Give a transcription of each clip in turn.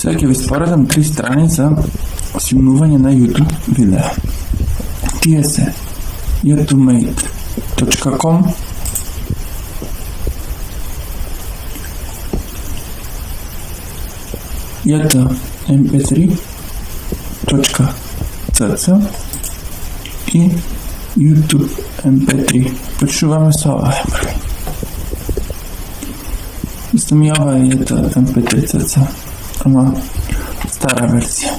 Сега ќе ви споредам 3 страни за снимување на YouTube видео. Тие се youtubemate.com, mp3.cc и YouTube mp3. Почуваме со ова први. Мислам и ова е mp3.cc, ама стара версија.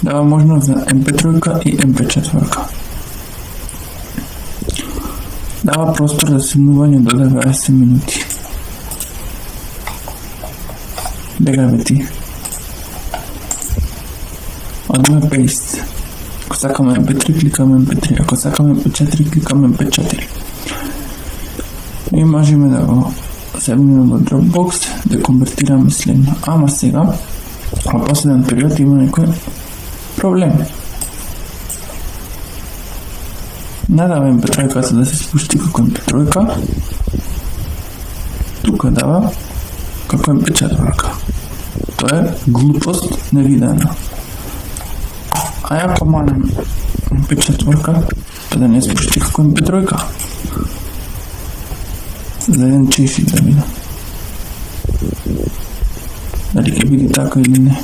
Дава можност за mp3 и mp4. Дава простор за снимување до 90 минути. Бега бе ти. Одиме paste. Ако сакаме mp3, кликаме mp3. Ако сакаме mp4, кликаме mp4. И можеме да го седнеме во Dropbox, да конвертираме следно. Ама сега, во последен период има некој проблем. Не дава mp3 да се спушти како mp3. Тука дава како mp4. Тоа е глупост невидена. А ја команам mp4, па да не спушти како mp3. За еден чешик да видам. Дали ќе биде така или не.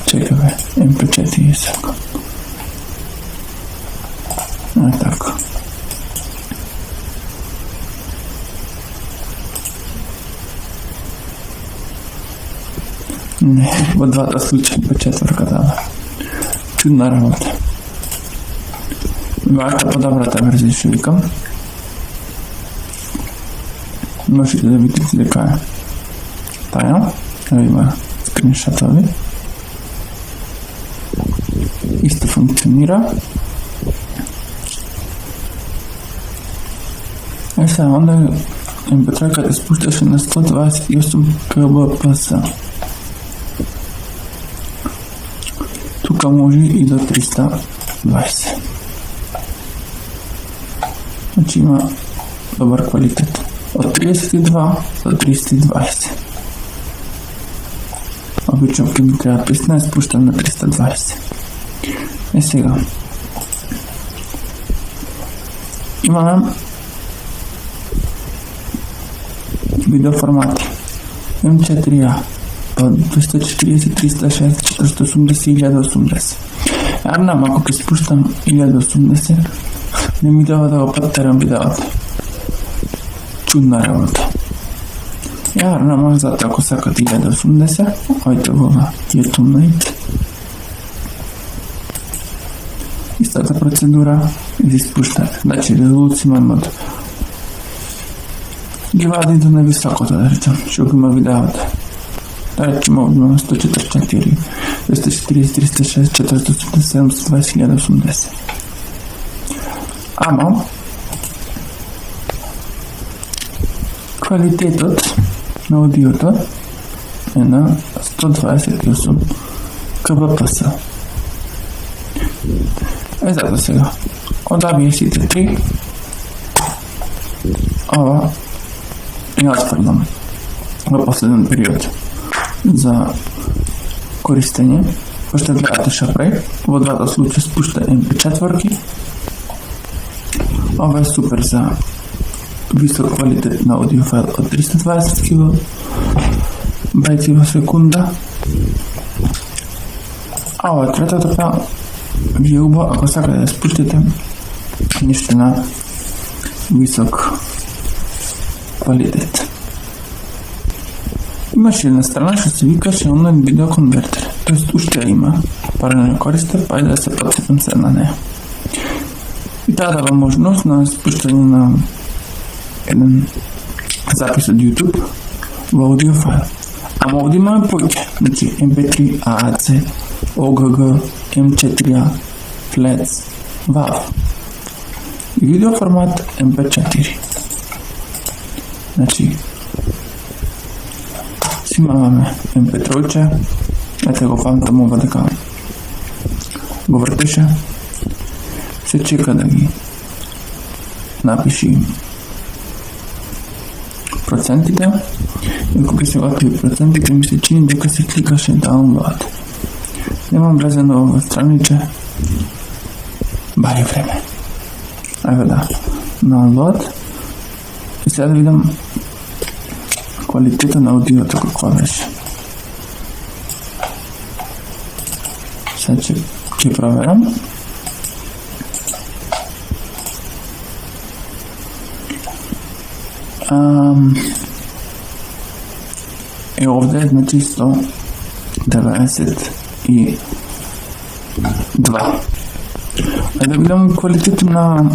Чекай бе, mp4 е сега. Така. Не, во двата случаи mp4 дава. Чудна работа. Имате подобрата верзија, што викам. Можете да видите дека е таја. Ево има скриншотови. Исто функционира. Е сега, онда mp3 спушташе на 128 kbps. Тука може и до 320. Значи има добар квалитет. Од 32 до 320. Обично ќе ми треба 15, спуштам на 320. Е сега. Имаме видео формати. M4A по 240, 360, 480 и 1080. Арнам, ако ќе спуштам 1080, не ми дава да го паттерам видеото. Чудна работа. Ја арнам, зато ако сакате 1080, ојте во youtubemate. Истата процедура и да испуштате. Значи, резолуција имаме ги вади до највисокото, да речем, што го има видеото. Да речем, овде имаме 144, 240, 360, 487, 120, 1080. Ама, квалитетот на аудиото е на 128 kbps. Е, зато сега. Од AVS-ите 3, ова ја отфрлам во последен период за користење. Пошто гледате што прави, во двата случаи спушта mp4. Ова е супер за висок квалитет на аудиофайл од 320 kB во секунда. А ова третата па ви е убаво ако сакате да спуштите нешто на висок квалитет. Имаше една страна што се викаше онлайн видео конвертер. Тоест уште ја има, пара не користам, па и да се подсетам се на неја. И таа дава можност на спуштање на еден запис од YouTube во аудиофайл. Ама овде имаме повеќе, значи mp3, AAC, OGG, M4A, FLAC, WAV и видео формат mp4. Значи снимаваме mp3, ете го фантам ова дека го вртеше, се чека да ги napiši procentike i ako bi se ovakvi procentike mi se čini da kad se klikaše download nemam veze na ovo straniče bar je vreme. Evo da, download i sada vidim kvalitetan audio tako kako veže. Sad će provjeram. I ovdje je znači 192. A da vidim kvalitetu na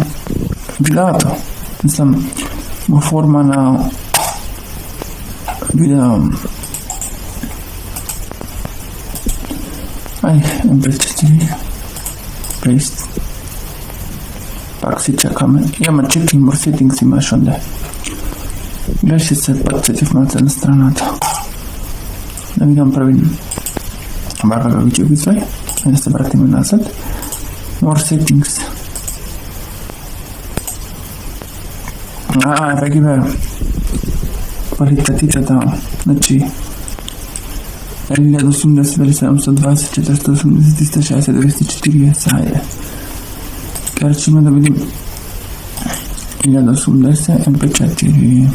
videoto. Mislim, forma na video. MP4 paste. Pak si čekame. Ima checking more settings imaš onda. Gledaš se podsjetив malce na stranata. Da vidim prvi ovakav video izvoj. Da se vratimo nazad. More settings. Regive kvalitatica tamo. Znači 1080, 720, 480, 360, 240, ajde. Kjer ćemo da vidim 1080 MP4.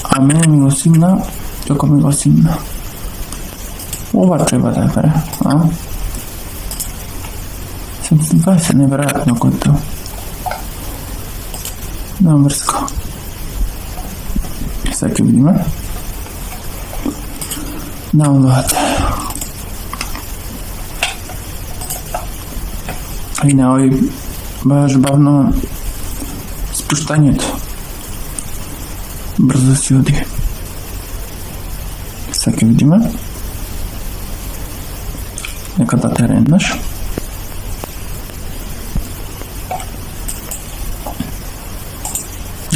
A mene mi go simna, kako mi go simna. Ova treba da je pre, a? 720, nevjerojatno kod to. Namrsko. Sad ću vidimo. Download. I na ovoj baš bavno spuštanje to. Brzo si odi. Sad ću vidimo. Nekada teren naš.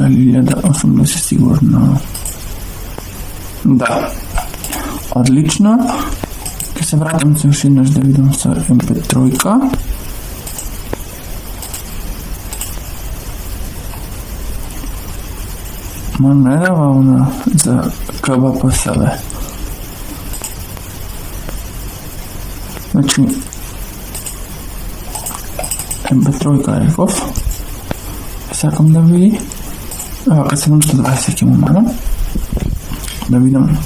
Ali 1080 sigurno. Da. Odlično. Kad se vratim se još jednaš da vidim sa MP3. Man ne dava ona za kaba posele. Znači MP3 je off. Sakam da vidi. Evo kad sam 120 imam malo. Da vidim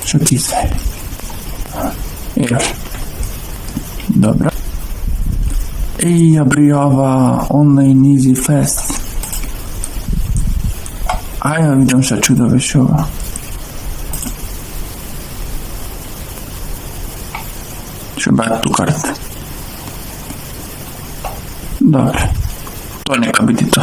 što ti sve. Evo. Dobro. I ja ova online easy fast. A ja vidim što čudo već ova. Ću bat tu kartu. Dobro. To neka biti to.